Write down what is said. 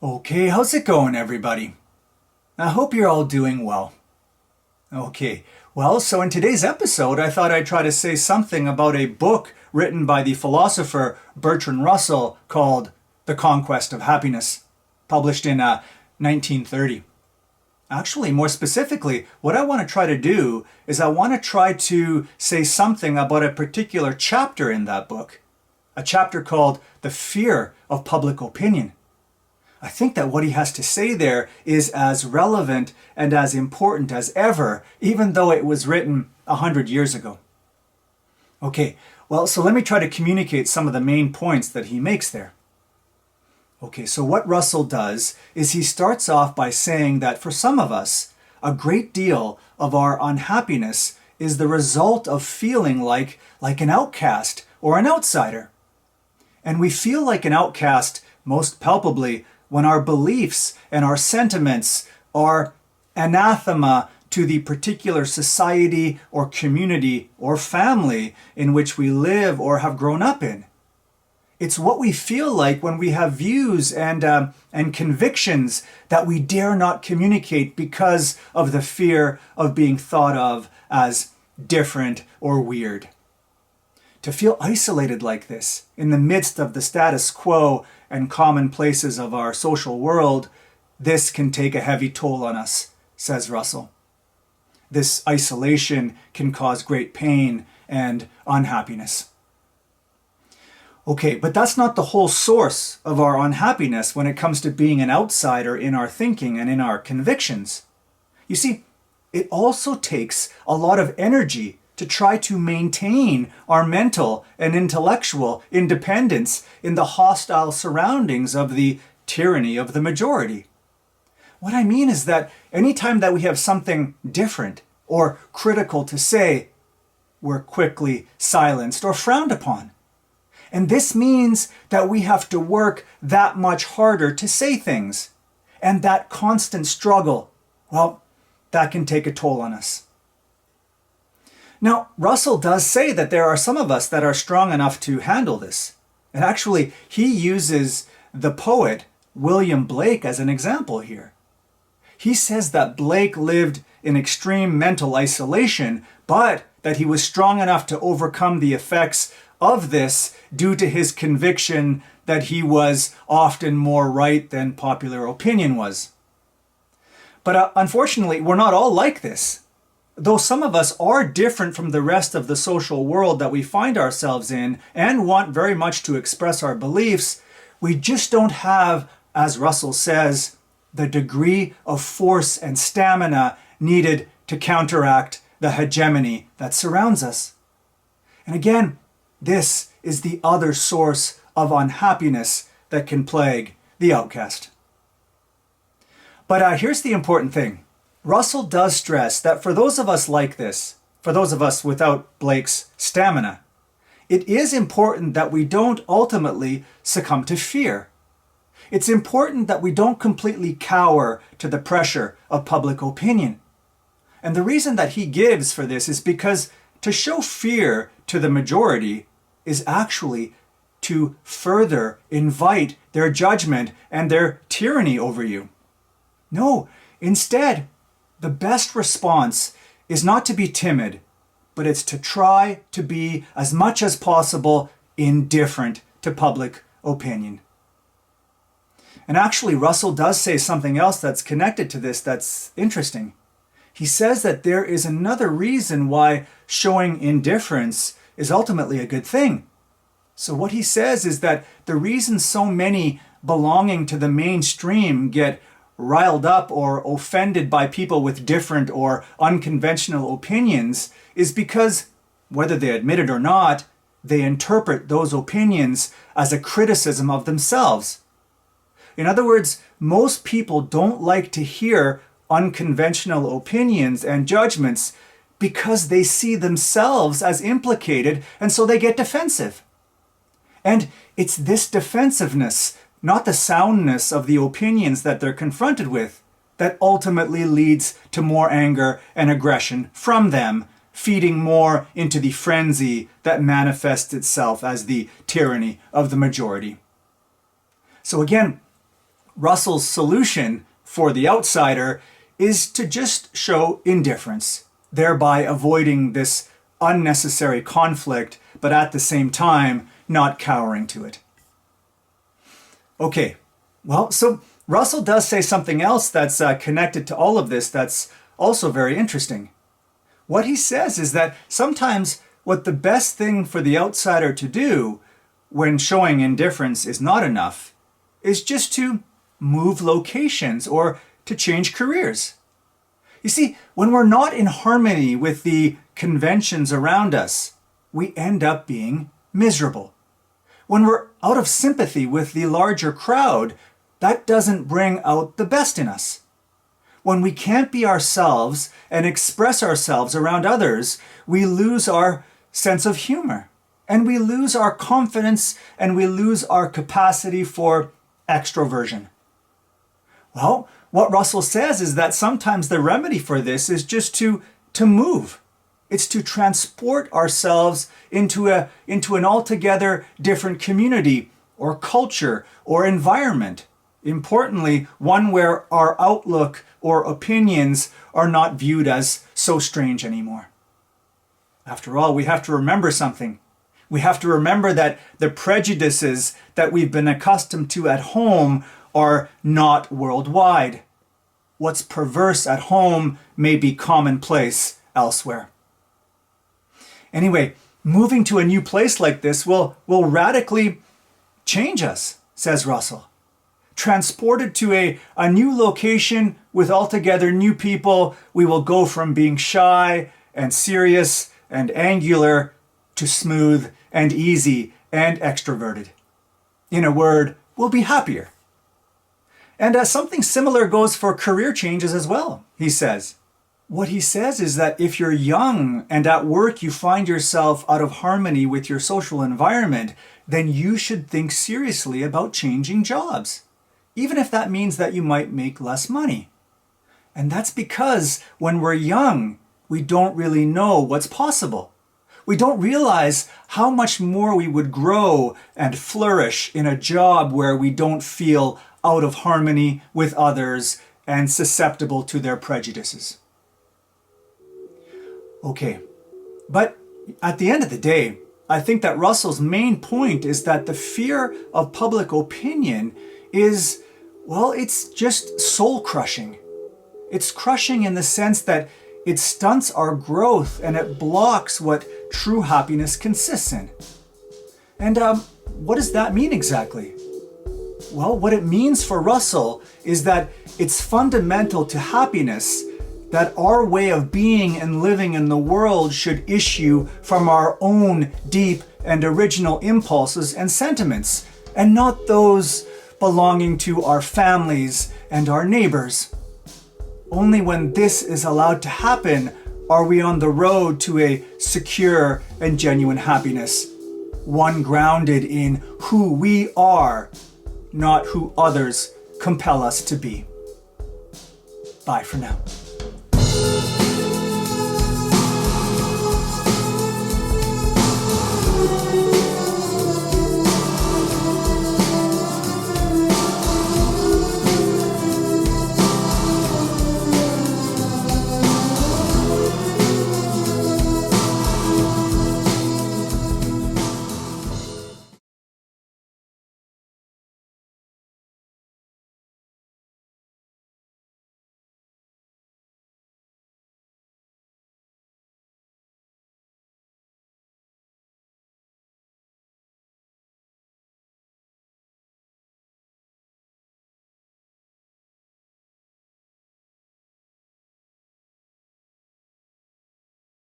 Okay, how's it going, everybody? I hope you're all doing well. Okay, well, so in today's episode, I thought I'd try to say something about a book written by the philosopher Bertrand Russell called The Conquest of Happiness, published in 1930. Actually, more specifically, what I want to try to do is I want to try to say something about a particular chapter in that book, a chapter called The Fear of Public Opinion. I think that what he has to say there is as relevant and as important as ever, even though it was written 100 years ago. Okay, well, so let me try to communicate some of the main points that he makes there. Okay, so what Russell does is he starts off by saying that for some of us, a great deal of our unhappiness is the result of feeling like an outcast or an outsider. And we feel like an outcast most palpably when our beliefs and our sentiments are anathema to the particular society or community or family in which we live or have grown up in. It's what we feel like when we have views and convictions that we dare not communicate because of the fear of being thought of as different or weird. To feel isolated like this, in the midst of the status quo and commonplaces of our social world, this can take a heavy toll on us, says Russell. This isolation can cause great pain and unhappiness. Okay, but that's not the whole source of our unhappiness when it comes to being an outsider in our thinking and in our convictions. You see, it also takes a lot of energy to try to maintain our mental and intellectual independence in the hostile surroundings of the tyranny of the majority. What I mean is that anytime that we have something different or critical to say, we're quickly silenced or frowned upon. And this means that we have to work that much harder to say things. And that constant struggle, well, that can take a toll on us. Now, Russell does say that there are some of us that are strong enough to handle this. And actually, he uses the poet William Blake as an example here. He says that Blake lived in extreme mental isolation, but that he was strong enough to overcome the effects of this due to his conviction that he was often more right than popular opinion was. But unfortunately, we're not all like this. Though some of us are different from the rest of the social world that we find ourselves in and want very much to express our beliefs, we just don't have, as Russell says, the degree of force and stamina needed to counteract the hegemony that surrounds us. And again, this is the other source of unhappiness that can plague the outcast. But here's the important thing. Russell does stress that for those of us like this, for those of us without Blake's stamina, it is important that we don't ultimately succumb to fear. It's important that we don't completely cower to the pressure of public opinion. And the reason that he gives for this is because to show fear to the majority is actually to further invite their judgment and their tyranny over you. No, instead, the best response is not to be timid, but it's to try to be as much as possible indifferent to public opinion. And actually, Russell does say something else that's connected to this that's interesting. He says that there is another reason why showing indifference is ultimately a good thing. So what he says is that the reason so many belonging to the mainstream get riled up or offended by people with different or unconventional opinions is because, whether they admit it or not, they interpret those opinions as a criticism of themselves. In other words, most people don't like to hear unconventional opinions and judgments because they see themselves as implicated, and so they get defensive. And it's this defensiveness, not the soundness of the opinions that they're confronted with, that ultimately leads to more anger and aggression from them, feeding more into the frenzy that manifests itself as the tyranny of the majority. So again, Russell's solution for the outsider is to just show indifference, thereby avoiding this unnecessary conflict, but at the same time, not cowering to it. Okay, well, so Russell does say something else that's connected to all of this that's also very interesting. What he says is that sometimes what the best thing for the outsider to do when showing indifference is not enough is just to move locations or to change careers. You see, when we're not in harmony with the conventions around us, we end up being miserable. When we're out of sympathy with the larger crowd, that doesn't bring out the best in us. When we can't be ourselves and express ourselves around others, we lose our sense of humor, and we lose our confidence, and we lose our capacity for extroversion. Well, what Russell says is that sometimes the remedy for this is just to move. It's to transport ourselves into an altogether different community or culture or environment. Importantly, one where our outlook or opinions are not viewed as so strange anymore. After all, we have to remember something. We have to remember that the prejudices that we've been accustomed to at home are not worldwide. What's perverse at home may be commonplace elsewhere. Anyway, moving to a new place like this will radically change us, says Russell. Transported to a new location with altogether new people, we will go from being shy and serious and angular to smooth and easy and extroverted. In a word, we'll be happier. And something similar goes for career changes as well, he says. What he says is that if you're young and at work you find yourself out of harmony with your social environment, then you should think seriously about changing jobs, even if that means that you might make less money. And that's because when we're young, we don't really know what's possible. We don't realize how much more we would grow and flourish in a job where we don't feel out of harmony with others and susceptible to their prejudices. Okay, but at the end of the day, I think that Russell's main point is that the fear of public opinion is, well, it's just soul-crushing. It's crushing in the sense that it stunts our growth and it blocks what true happiness consists in. And what does that mean exactly? Well, what it means for Russell is that it's fundamental to happiness that our way of being and living in the world should issue from our own deep and original impulses and sentiments, and not those belonging to our families and our neighbors. Only when this is allowed to happen are we on the road to a secure and genuine happiness, one grounded in who we are, not who others compel us to be. Bye for now.